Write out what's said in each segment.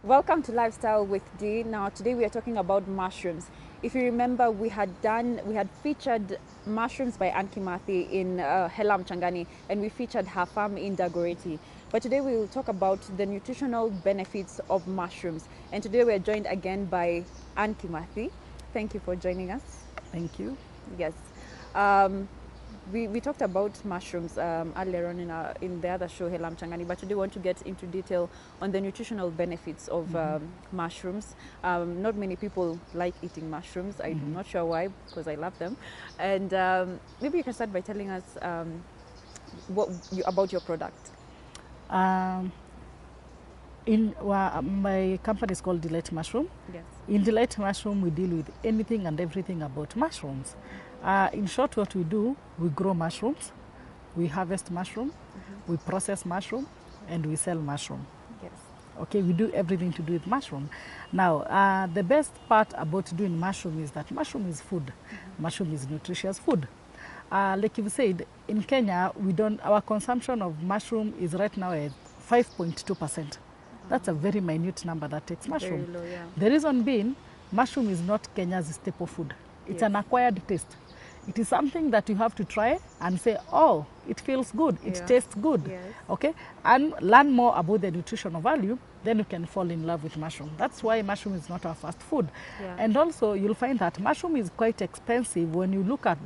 Welcome to Lifestyle with D. Now today we are talking about mushrooms. If you remember, we had featured mushrooms by Kimathi in Hela Mchangani, and we featured her farm in Dagoretti. But today we will talk about the nutritional benefits of mushrooms. And today we are joined again by Kimathi. Thank you for joining us. Thank you. Yes. We talked about mushrooms earlier on in the other show, Hela Mchangani, but today we want to get into detail on the nutritional benefits of mushrooms. Not many people like eating mushrooms. I'm not sure why, because I love them. And maybe you can start by telling us about your product. My company is called Delight Mushroom. Yes. In Delight Mushroom, we deal with anything and everything about mushrooms. In short, what we do, we grow mushrooms, we harvest mushroom, we process mushroom, and we sell mushroom. Yes. Okay, we do everything to do with mushroom. Now, the best part about doing mushroom is that mushroom is food. Mushroom is nutritious food. Like you said, in Kenya, our consumption of mushroom is right now at 5.2%. That's a very minute number that takes mushroom. Very low, yeah. The reason being, mushroom is not Kenya's staple food. It's an acquired taste. It is something that you have to try and say, oh, it feels good, it tastes good, okay? And learn more about the nutritional value, then you can fall in love with mushroom. That's why mushroom is not our fast food. Yeah. And also, you'll find that mushroom is quite expensive when you look at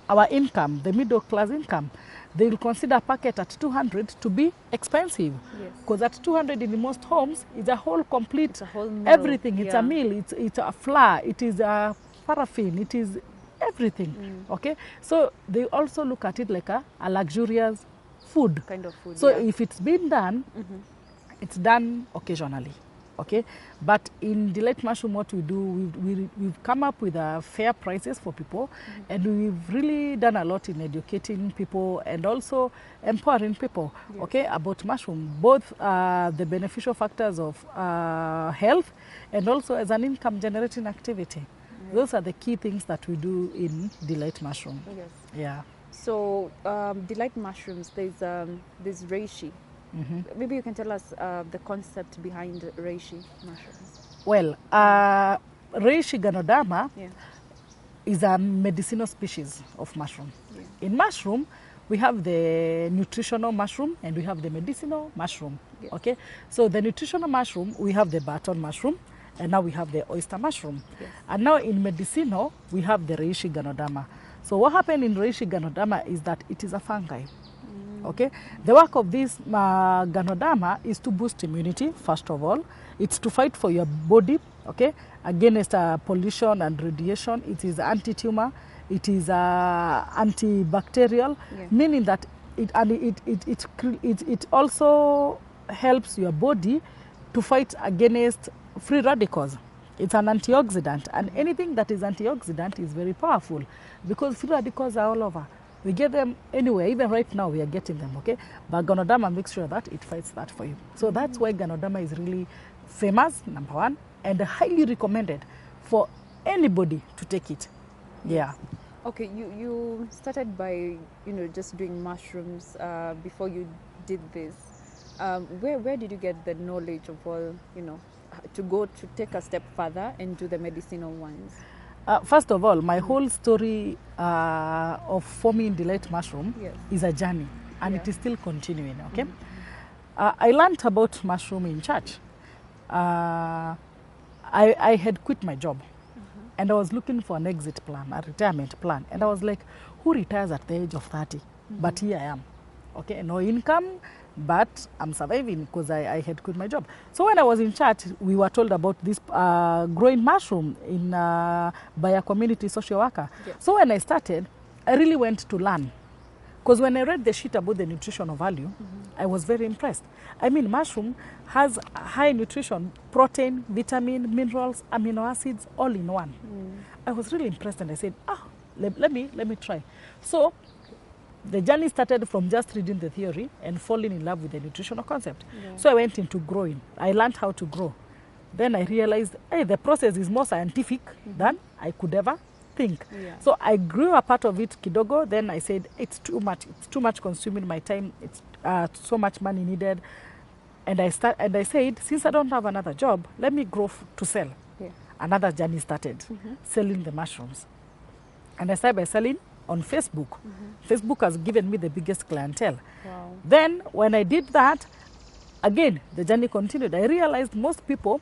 our income, the middle class income. They will consider a packet at 200 to be expensive. Because at 200 in most homes, it's a whole complete, It's a whole meal. everything. It's a meal, it's a flour, it is a paraffin, it is everything, okay? So they also look at it like a luxurious food. Kind of food, So if it's been done, it's done occasionally, okay? But in Delight Mushroom, what we do, we've come up with fair prices for people, and we've really done a lot in educating people and also empowering people, okay, about mushroom, both the beneficial factors of health and also as an income generating activity. Those are the key things that we do in Delight Mushroom. Yes. Yeah. So Delight Mushrooms, there's Reishi. Maybe you can tell us the concept behind Reishi mushrooms. Well, Reishi Ganodama is a medicinal species of mushroom. Yeah. In mushroom, we have the nutritional mushroom and we have the medicinal mushroom. Yes. Okay, so the nutritional mushroom, we have the button mushroom, and now we have the oyster mushroom. Yes. And now in medicinal, we have the Reishi Ganodama. So what happened in Reishi Ganodama is that it is a fungi. Okay, the work of this Ganodama is to boost immunity, first of all. It's to fight for your body, okay, against pollution and radiation. It is anti-tumor, it is antibacterial, meaning that it also helps your body to fight against free radicals. It's an antioxidant, and anything that is antioxidant is very powerful because free radicals are all over. We get them anywhere, even right now we are getting them, okay? But Ganodama makes sure that it fights that for you. So that's why Ganodama is really famous, number one, and highly recommended for anybody to take it. Yeah. Okay, you started by, just doing mushrooms before you did this. Where did you get the knowledge of all, to take a step further and do the medicinal ones? First of all, my whole story of forming Delight Mushroom is a journey, and it is still continuing, okay? I learned about mushroom in church. I had quit my job, and I was looking for an exit plan, a retirement plan, and I was like, who retires at the age of 30? But here I am, okay? No income, but I'm surviving because I had quit my job. So when I was in church, we were told about this growing mushroom by a community social worker. Yes. So when I started, I really went to learn. Because when I read the sheet about the nutritional value, I was very impressed. I mean, mushroom has high nutrition, protein, vitamin, minerals, amino acids, all in one. I was really impressed, and I said, let me try. So the journey started from just reading the theory and falling in love with the nutritional concept. So I went into growing. I learned how to grow. Then I realized, hey, the process is more scientific than I could ever think. So I grew a part of it kidogo. Then I said, it's too much consuming my time. It's so much money needed. And I said, since I don't have another job, let me grow to sell. Yeah. Another journey started, selling the mushrooms. And I started by selling on Facebook. Facebook has given me the biggest clientele. Wow. Then when I did that, again, the journey continued. I realized most people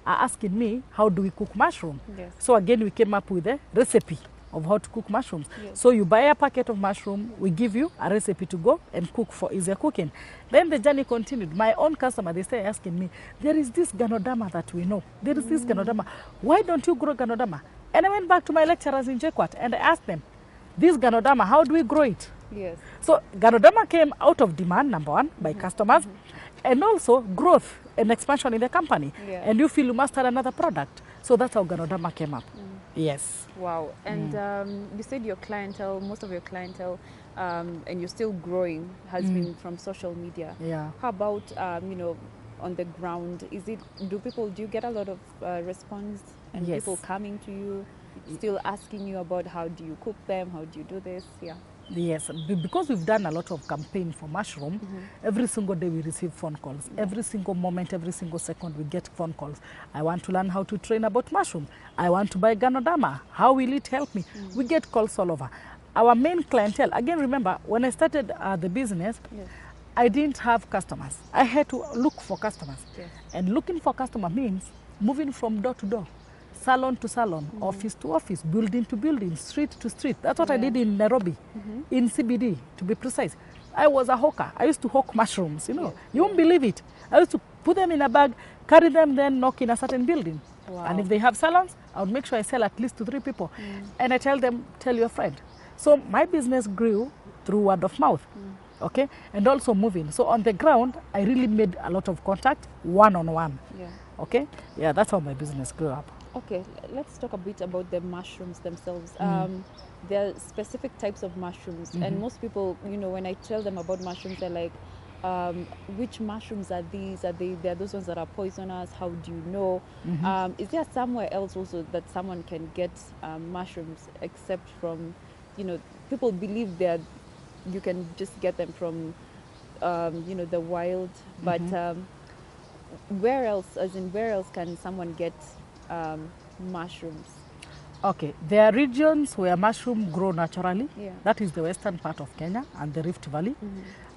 are asking me, how do we cook mushroom? Yes. So again, we came up with a recipe of how to cook mushrooms. Yes. So you buy a packet of mushroom, we give you a recipe to go and cook for easier cooking. Then the journey continued. My own customer, they started asking me, there is this ganodama that we know. There is this ganodama. Why don't you grow ganodama? And I went back to my lecturers in JKUAT and I asked them, this ganodama, how do we grow it? Yes. So ganodama came out of demand, number one, by customers, and also growth and expansion in the company. Yeah. And you feel you must have another product. So that's how ganodama came up. Yes. Wow. And you said your clientele, most of your clientele, and you're still growing, has been from social media. Yeah. How about, you know, on the ground? Do you get a lot of response and Yes. people coming to you, still asking you about how do you cook them, how do you do this? Yeah. Yes, because we've done a lot of campaign for mushroom, every single day we receive phone calls. Every single moment, every single second we get phone calls. I want to learn how to train about mushroom. I want to buy ganodama. How will it help me? We get calls all over. Our main clientele, again, remember, when I started the business, Yes. I didn't have customers. I had to look for customers. Yes. And looking for customer means moving from door to door, salon to salon, office to office, building to building, street to street. That's what I did in Nairobi, in CBD, to be precise. I was a hawker. I used to hawk mushrooms, you know. You won't believe it. I used to put them in a bag, carry them, then knock in a certain building. Wow. And if they have salons, I would make sure I sell at least to 3 people. And I tell them, tell your friend. So my business grew through word of mouth. Okay, and also moving. So on the ground, I really made a lot of contact, one-on-one. Yeah. Okay, yeah, that's how my business grew up. Okay, let's talk a bit about the mushrooms themselves. There are specific types of mushrooms, and most people, you know, when I tell them about mushrooms, they're like, which mushrooms are these? They're those ones that are poisonous? How do you know? Is there somewhere else also that someone can get mushrooms except from, you know, people believe you can just get them from, you know, the wild, but where else can someone get mushrooms? Okay, there are regions where mushroom grow naturally. Yeah. That is the western part of Kenya and the Rift Valley.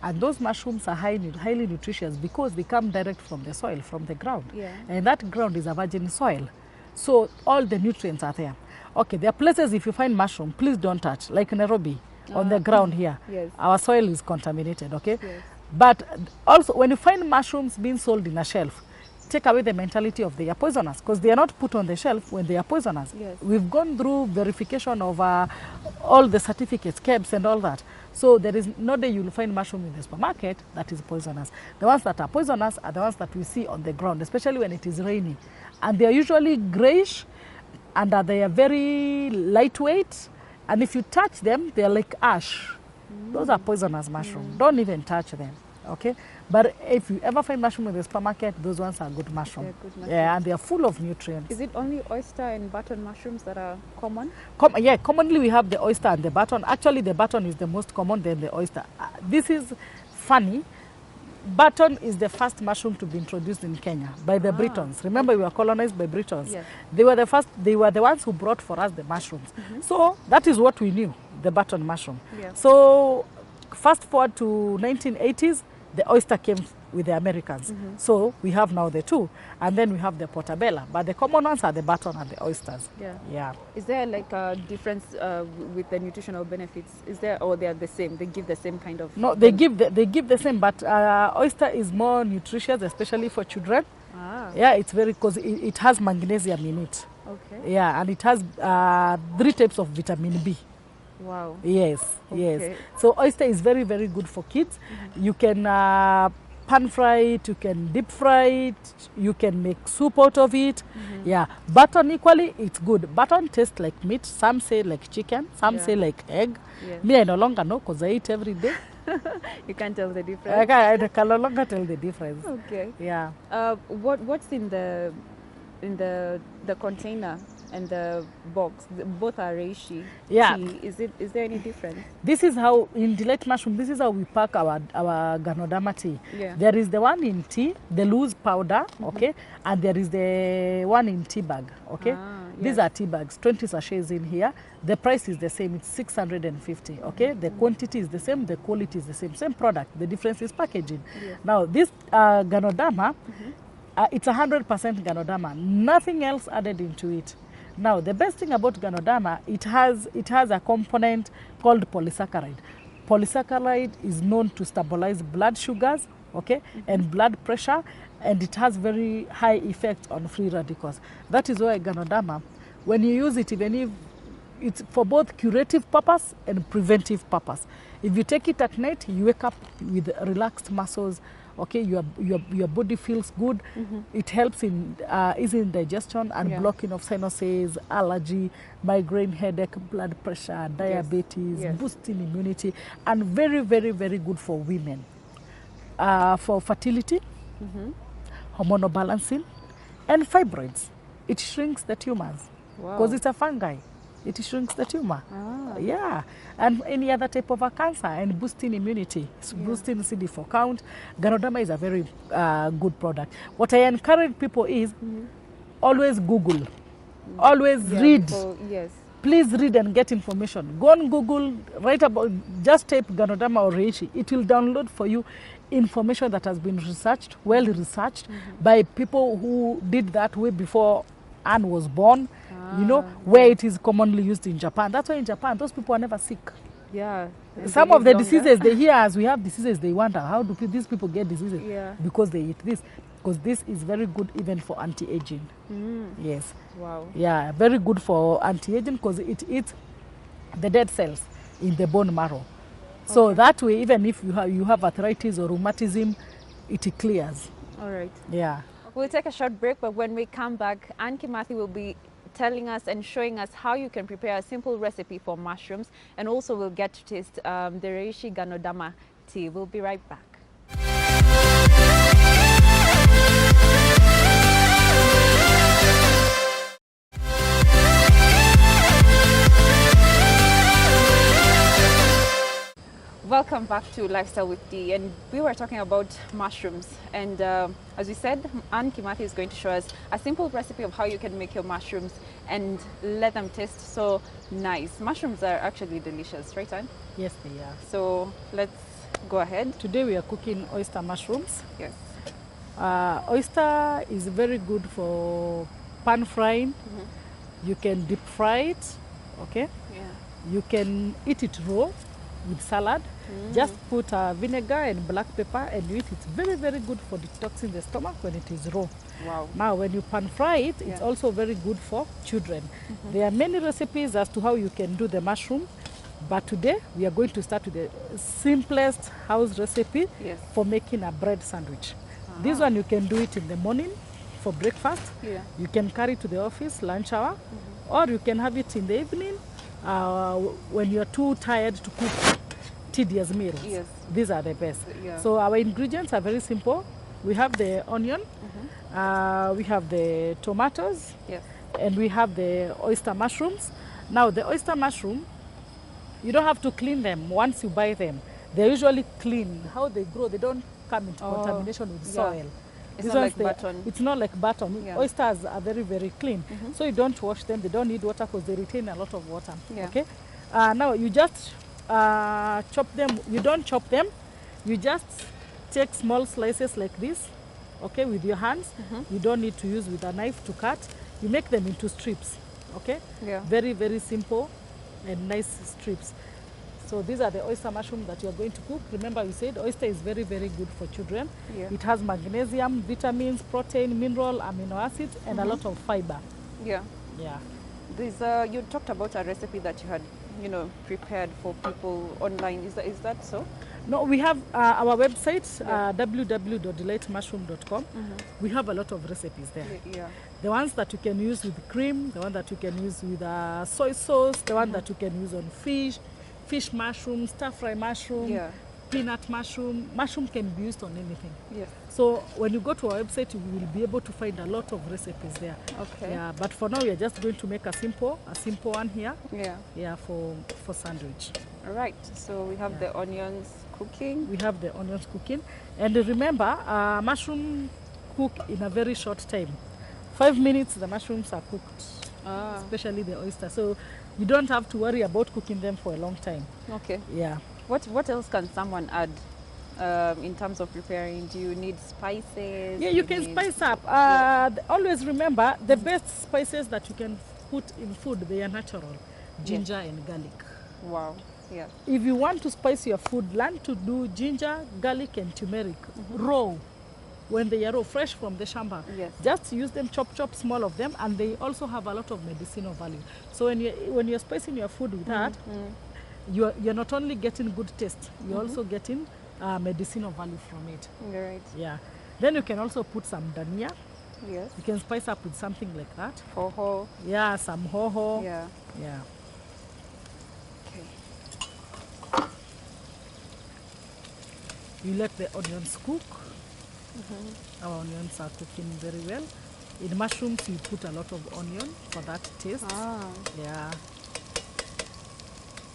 And those mushrooms are highly nutritious because they come direct from the soil, from the ground. Yeah. And that ground is a virgin soil. So all the nutrients are there. Okay, there are places if you find mushroom, please don't touch, like Nairobi, on the ground here. Yes. Our soil is contaminated, okay? Yes. But also, when you find mushrooms being sold in a shelf, take away the mentality of they are poisonous, because they are not put on the shelf when they are poisonous. Yes. We've gone through verification of all the certificates, KEBS and all that. So there is no day you'll find mushroom in the supermarket that is poisonous. The ones that are poisonous are the ones that we see on the ground, especially when it is raining. And they are usually grayish, and they are very lightweight. And if you touch them, they are like ash. Those are poisonous mushrooms. Don't even touch them, okay? But if you ever find mushroom in the supermarket, those ones are good mushrooms. They're good mushrooms. Yeah, and they are full of nutrients. Is it only oyster and button mushrooms that are common? Yeah, commonly we have the oyster and the button. Actually, the button is the most common, then the oyster. This is funny. Button is the first mushroom to be introduced in Kenya by the Britons. Remember, we were colonized by Britons. Yes. They were the ones who brought for us the mushrooms. So that is what we knew, the button mushroom. Yeah. So fast forward to 1980s, the oyster came with the Americans. So we have now the two, and then we have the portabella. But the common ones are the button and the oysters. Yeah. Yeah. Is there like a difference with the nutritional benefits? Is there, or they are the same? They give the same kind of? No, they give the same, but oyster is more nutritious, especially for children. Ah. Yeah, it's very, because it has magnesium in it. Okay. Yeah, and it has 3 types of vitamin B. Wow. Yes, Okay. yes. So oyster is very, very good for kids. You can pan fry it, you can deep fry it, you can make soup out of it. Yeah, button equally, it's good. Button tastes like meat. Some say like chicken, some say like egg. Yes. Me, I no longer know because I eat every day. You can't tell the difference. I can no longer tell the difference. Okay. Yeah. What's in the container? and the box, both are reishi Yeah. tea. Is there any difference? This is how, in Delight Mushroom, this is how we pack our Ganodama tea. Yeah. There is the one in tea, the loose powder, okay, and there is the one in tea bag, okay. These are tea bags, 20 sachets in here. The price is the same, it's 650, okay. The quantity is the same, the quality is the same product. The difference is packaging. Yeah. Now, this Ganodama, it's 100% Ganodama, nothing else added into it. Now, the best thing about Ganodama, it has a component called polysaccharide. Polysaccharide is known to stabilize blood sugars, okay, and blood pressure, and it has very high effect on free radicals. That is why Ganodama, when you use it, even if it's for both curative purpose and preventive purpose. If you take it at night, you wake up with relaxed muscles, okay, your body feels good. It helps in easing digestion and blocking of sinuses, allergy, migraine, headache, blood pressure, diabetes, boosting immunity, and very, very, very good for women. For fertility, hormonal balancing, and fibroids. It shrinks the tumors because it's a fungi. It shrinks the tumor. Yeah, and any other type of a cancer, and boosting immunity, boosting CD4 count. Ganodama is a very good product. What I encourage people is always Google, always read. Please read and get information. Go on Google, write about, just type Ganodama or Reishi. It will download for you information that has been researched, well researched by people who did that way before Anne was born. You know, where it is commonly used in Japan. That's why in Japan, those people are never sick. Yeah. Some of the diseases they hear, as we have diseases, they wonder, how do these people get diseases? Yeah. Because they eat this. Because this is very good even for anti-aging. Yes. Wow. Yeah, very good for anti-aging because it eats the dead cells in the bone marrow. So that way, even if you have arthritis or rheumatism, it clears. All right. Yeah. We'll take a short break, but when we come back, Anne Kimathi will be telling us and showing us how you can prepare a simple recipe for mushrooms, and also we'll get to taste the Reishi Ganodama tea. We'll be right back. Welcome back to Lifestyle with Dee, and we were talking about mushrooms, and as we said, Anne Kimathi is going to show us a simple recipe of how you can make your mushrooms and let them taste so nice. Mushrooms are actually delicious, right, Anne? Yes, they are. So let's go ahead. Today we are cooking oyster mushrooms. Yes. Oyster is very good for pan frying. You can deep fry it, okay? Yeah. You can eat it raw with salad. Just put vinegar and black pepper and you eat it. It's very, very good for detoxing the stomach when it is raw. Wow. Now, when you pan fry it, it's also very good for children. There are many recipes as to how you can do the mushroom, but today we are going to start with the simplest house recipe for making a bread sandwich. This one you can do it in the morning for breakfast. You can carry it to the office, lunch hour, or you can have it in the evening when you're too tired to cook tedious meals. These are the best. So our ingredients are very simple. We have the onion, we have the tomatoes, and we have the oyster mushrooms. Now the oyster mushroom, you don't have to clean them once you buy them. They're usually clean. How they grow, they don't come into contamination with soil. It's not like button. It's not like button. Oysters are very, very clean. So you don't wash them. They don't need water because they retain a lot of water. Okay. Now you just chop them. You don't chop them. You just take small slices like this, okay, with your hands. You don't need to use with a knife to cut. You make them into strips, okay? Very, very simple and nice strips. So these are the oyster mushrooms that you are going to cook. Remember, we said oyster is very, very good for children. It has magnesium, vitamins, protein, mineral, amino acids, and a lot of fiber. Yeah. You talked about a recipe that you had, prepared for people online. Is that so? No, we have our website, www.delightmushroom.com. We have a lot of recipes there. The ones that you can use with cream, the one that you can use with soy sauce, the one that you can use on fish mushroom, stir-fry mushroom, peanut mushroom. Mushroom can be used on anything. Yes. So when you go to our website, you will be able to find a lot of recipes there. Okay. Yeah, but for now, we are just going to make a simple one here. Yeah. Yeah, for sandwich. All right. So we have the onions cooking. We have the onions cooking. And remember, mushroom cook in a very short time. 5 minutes, the mushrooms are cooked, especially the oyster. So you don't have to worry about cooking them for a long time. Okay. Yeah. What else can someone add in terms of preparing? Do you need spices? Yeah, you can spice up. Always remember, the best spices that you can put in food, they are natural. Ginger and garlic. Wow. Yeah. If you want to spice your food, learn to do ginger, garlic, and turmeric raw. When they are raw, fresh from the shamba, just use them, chop small of them, and they also have a lot of medicinal value. So when you're spicing your food with that, you're not only getting good taste, you're also getting medicinal value from it. Right. Yeah. Then you can also put some dania. Yes. You can spice up with something like that. Hoho. Yeah, some hoho. Yeah. Yeah. Okay. You let the onions cook. Our onions are cooking very well. In mushrooms, you put a lot of onion for that taste. Yeah.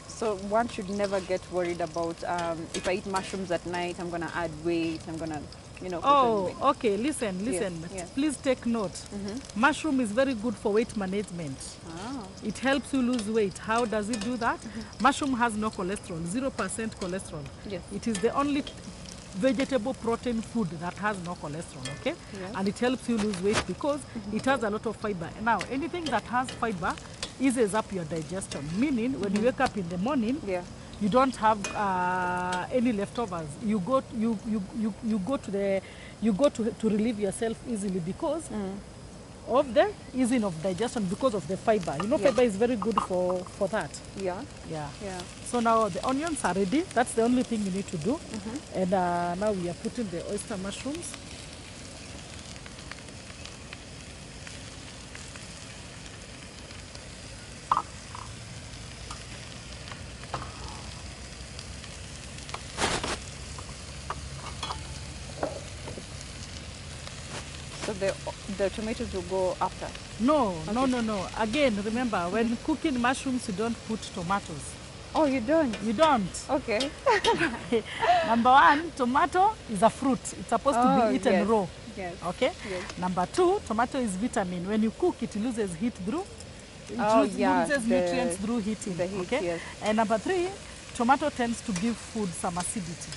So one should never get worried about if I eat mushrooms at night, I'm gonna add weight. I'm gonna, Oh, okay. Listen. Yes. Please take note. Mushroom is very good for weight management. It helps you lose weight. How does it do that? Mushroom has no cholesterol, 0% cholesterol. Yes. It is the only vegetable protein food that has no cholesterol, okay? Yes. And it helps you lose weight because it has a lot of fiber. Now, anything that has fiber eases up your digestion, meaning when you wake up in the morning, you don't have any leftovers. You go to relieve yourself easily because of the easing of digestion, because of the fiber. Fiber is very good for that. Yeah. So now the onions are ready. That's the only thing you need to do. And now we are putting the oyster mushrooms. So the tomatoes will go after? No. Again, remember, when cooking mushrooms, you don't put tomatoes. Oh, you don't? You don't. Okay. Number one, tomato is a fruit. It's supposed to be eaten raw. Yes. Okay? Yes. Number two, tomato is vitamin. When you cook, it loses heat through. It loses nutrients through heating. The heat, okay? Yes. And number three, tomato tends to give food some acidity.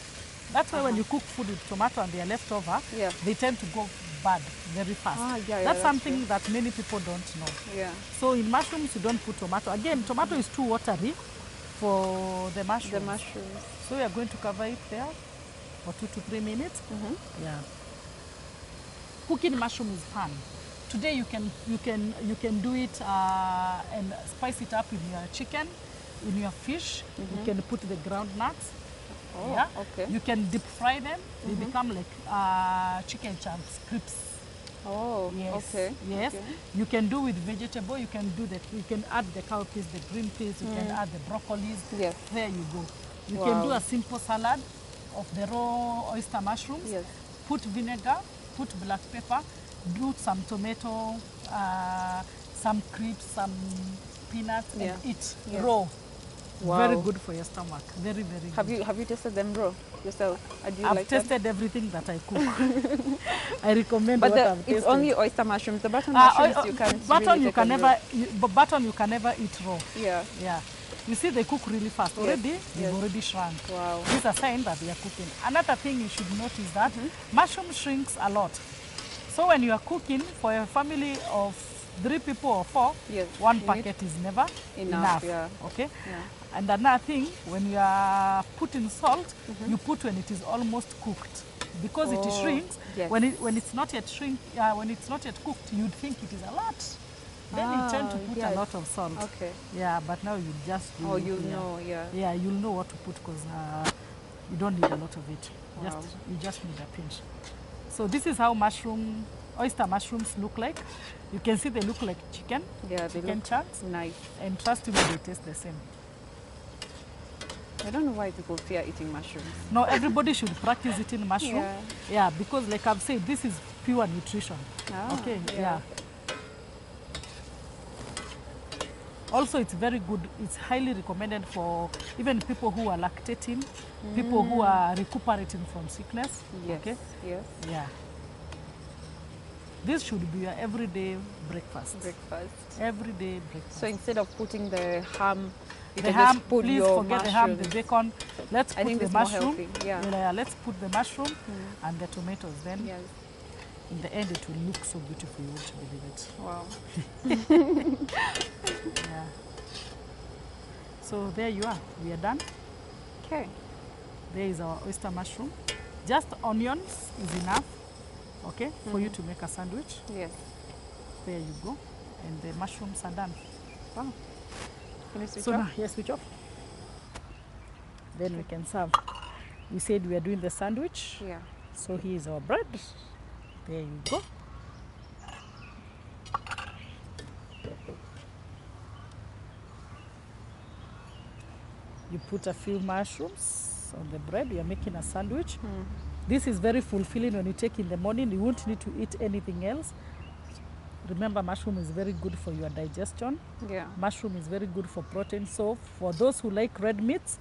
That's why when you cook food with tomato and they are left over, they tend to go bad very fast. That's something that many people don't know. Yeah. So in mushrooms, you don't put tomato. Again, tomato is too watery for the mushrooms. The mushrooms. So we are going to cover it there for 2 to 3 minutes. Yeah. Cooking mushroom is fun. Today you can do it and spice it up in your chicken, in your fish. You can put the ground nuts. Oh, okay. You can deep fry them. They become like chicken chunks, crisps. Oh, yes. Okay. Yes. Okay. You can do with vegetable. You can add the cowpeas, the green peas. You can add the broccolis. Yes. There you go. You can do a simple salad of the raw oyster mushrooms. Yes. Put vinegar, put black pepper, do some tomato, some crisps, some peanuts, and eat raw. Wow. Very good for your stomach. Very, very good. Have you tasted them raw yourself? Do you I've like tasted everything that I cook. I recommend but what I've tasted. It's only oyster mushrooms. The button mushrooms you can't button really you can never button you can never eat raw. Yeah. You see, they cook really fast. Already, they've already shrunk. Wow. This is a sign that they are cooking. Another thing you should notice is that mushroom shrinks a lot. So when you are cooking for a family of 3 people or 4, one packet is never enough. Yeah. Okay? Yeah. And another thing, when you are putting salt, you put when it is almost cooked. Because it shrinks, when it's not yet cooked, you'd think it is a lot. Then you tend to put a lot of salt. Okay. Yeah, but now you just do Yeah, you'll know what to put because you don't need a lot of it. Wow. You just need a pinch. So this is how oyster mushrooms look like. You can see they look like chicken. Yeah, they chicken look chunks. nice. And trust me, they taste the same. I don't know why people fear eating mushrooms. No, everybody should practice eating mushroom. Yeah. Yeah, because like I've said, this is pure nutrition. Ah, Okay, yeah. yeah. Also, it's very good. It's highly recommended for even people who are lactating, people who are recuperating from sickness. Yes. Okay. Yes. Yeah. This should be your everyday breakfast. Breakfast. Everyday breakfast. So instead of putting the ham, you The can ham, just put please your forget the ham, the mushrooms. bacon. Let's I put think the it's more mushroom. healthy, yeah. Yeah, let's put the mushroom and the tomatoes. Then Yes. in the end, it will look so beautiful. You won't believe it. Wow. Yeah. So there you are. We are done. Okay. There is our oyster mushroom. Just onions is enough, okay, for you to make a sandwich. Yes. There you go. And the mushrooms are done. Wow. Can you switch So off? now, yes, switch off. Then we can serve. We said we are doing the sandwich. Yeah. So here is our bread. There you go. You put a few mushrooms on the bread. You are making a sandwich. This is very fulfilling when you take in the morning. You won't need to eat anything else. Remember, mushroom is very good for your digestion. Yeah. Mushroom is very good for protein. So for those who like red meats,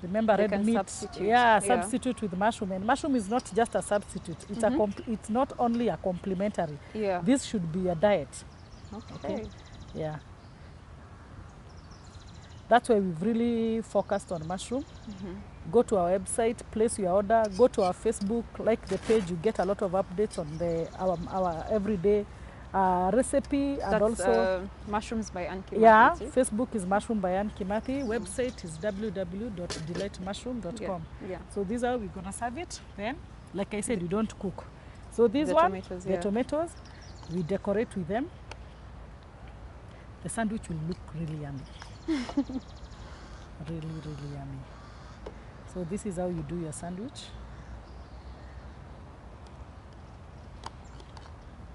remember They red can meat. substitute. Yeah, Yeah. substitute with mushroom. And mushroom is not just a substitute. It's it's not only a complementary. Yeah. This should be a diet. Okay. Yeah. That's why we've really focused on mushroom. Go to our website, place your order, go to our Facebook, like the page, you get a lot of updates on our everyday recipe. That's and also mushrooms by Anne Kimathi, yeah, is it? Facebook is Mushroom by Anne Kimathi. Website is www.delightmushroom.com. Yeah. So these are, we're gonna serve it. Then, like I said, you don't cook. So this The one, tomatoes, the yeah. tomatoes, we decorate with them. The sandwich will look really yummy. Really, really yummy. So this is how you do your sandwich.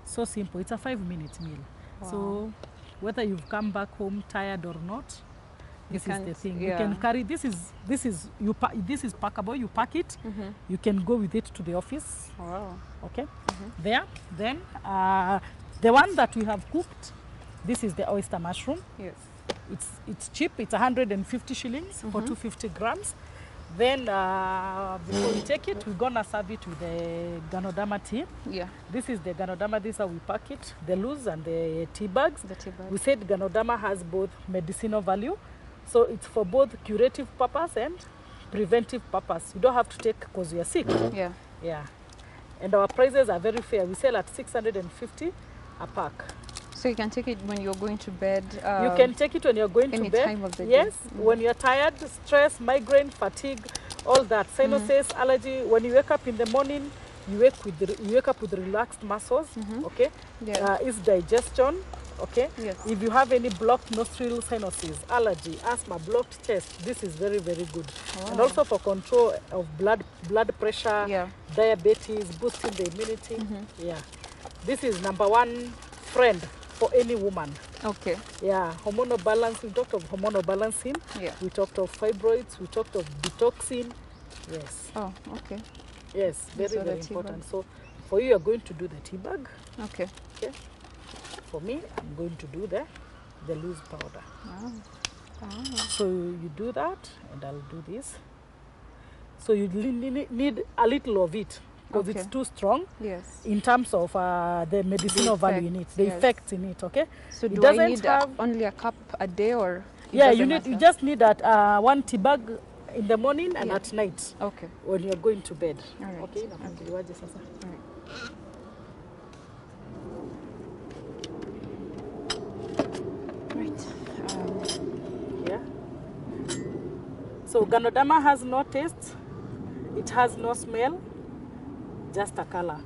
So simple. It's a 5-minute meal. Wow. So whether you've come back home tired or not, this is the thing. yeah. You can carry. This is this is packable. You pack it. You can go with it to the office. Wow. Okay. There. Then the one that we have cooked. This is the oyster mushroom. Yes. It's cheap. It's 150 shillings for 250 grams. Then before we take it, we're gonna serve it with the ganodama tea. Yeah. This is the ganodama. This is how we pack it. The loose and the tea bags. The tea bag. We said ganodama has both medicinal value, so it's for both curative purpose and preventive purpose. You don't have to take because you are sick. Yeah. Yeah. And our prices are very fair. We sell at 650 a pack. So you can take it when you're going to bed. You can take it when you're going to any bed. time of the day. Yes, when you're tired, stress, migraine, fatigue, all that, sinuses, allergy. When you wake up in the morning, you wake up with relaxed muscles. Okay, Yeah. it's digestion. Okay, Yes. if you have any blocked nostril sinuses, allergy, asthma, blocked chest, this is very, very good. And Wow. also for control of blood pressure, Yeah. diabetes, boosting the immunity. Yeah, this is #1 friend for any woman. Okay. Yeah, hormonal balance. We talked of hormonal balancing. Yeah. We talked of fibroids. We talked of detoxing. Yes. Oh, okay. Yes, very, So the very tea important. bag. So for you, you're going to do the tea bag. Okay. Okay. For me, I'm going to do the loose powder. Wow. So you do that, and I'll do this. So you need a little of it because Okay. it's too strong Yes. in terms of the medicinal value in it, effects, the yes. effects in it. Okay. So It do I doesn't need have- only a cup a day or? it Yeah, doesn't you matter? just need that 1 tea bag in the morning and Yeah. at night Okay. when you're going to bed. All right. Okay, nafunguliwaje sasa? All right. Right. Yeah. So ganodama has no taste, it has no smell, just a color.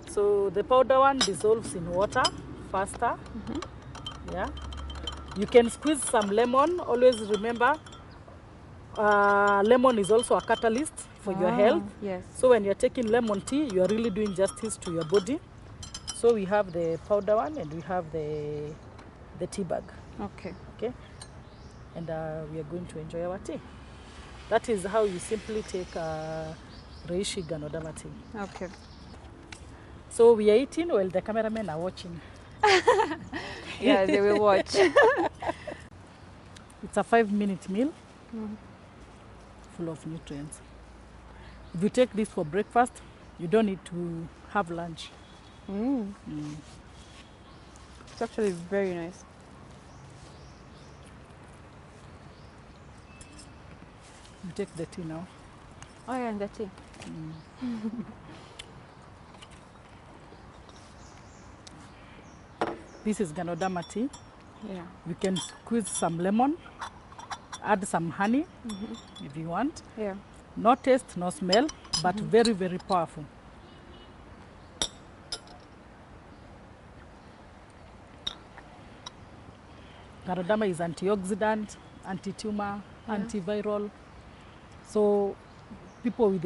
So the powder one dissolves in water faster. Yeah. You can squeeze some lemon. Always remember, lemon is also a catalyst for your health. Yes. So when you're taking lemon tea, you're really doing justice to your body. So we have the powder one and we have the tea bag. Okay. Okay. And we are going to enjoy our tea. That is how you simply take Reishi Ganodama tea. Okay. So we are eating while the cameramen are watching. Yeah, they will watch. It's a 5-minute meal full of nutrients. If you take this for breakfast, you don't need to have lunch. It's actually very nice. You take the tea now. Oh yeah, and the tea. This is Ganodama tea. Yeah. You can squeeze some lemon, add some honey if you want. Yeah. No taste, no smell, but very, very powerful. Ganodama is antioxidant, anti-tumor, antiviral. So people with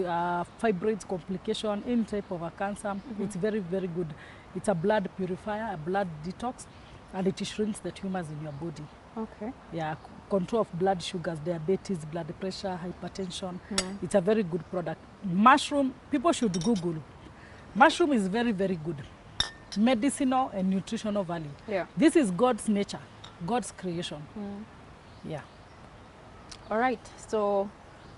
fibroids complication, any type of a cancer, it's very, very good. It's a blood purifier, a blood detox, and it shrinks the tumors in your body. Okay. Yeah, control of blood sugars, diabetes, blood pressure, hypertension. It's a very good product. Mushroom, people should Google. Mushroom is very, very good. Medicinal and nutritional value. Yeah. This is God's nature, God's creation. Yeah. All right. So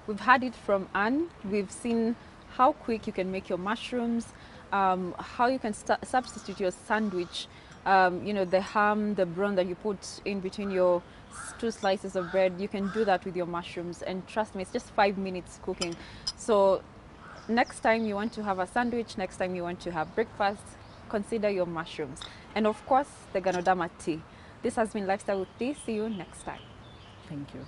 we've had it from Anne. We've seen how quick you can make your mushrooms, how you can substitute your sandwich. You know, the ham, the bran that you put in between your 2 slices of bread, you can do that with your mushrooms. And trust me, it's just 5 minutes cooking. So next time you want to have a sandwich, next time you want to have breakfast, consider your mushrooms. And of course, the Ganodama tea. This has been Lifestyle with Tea. See you next time. Thank you.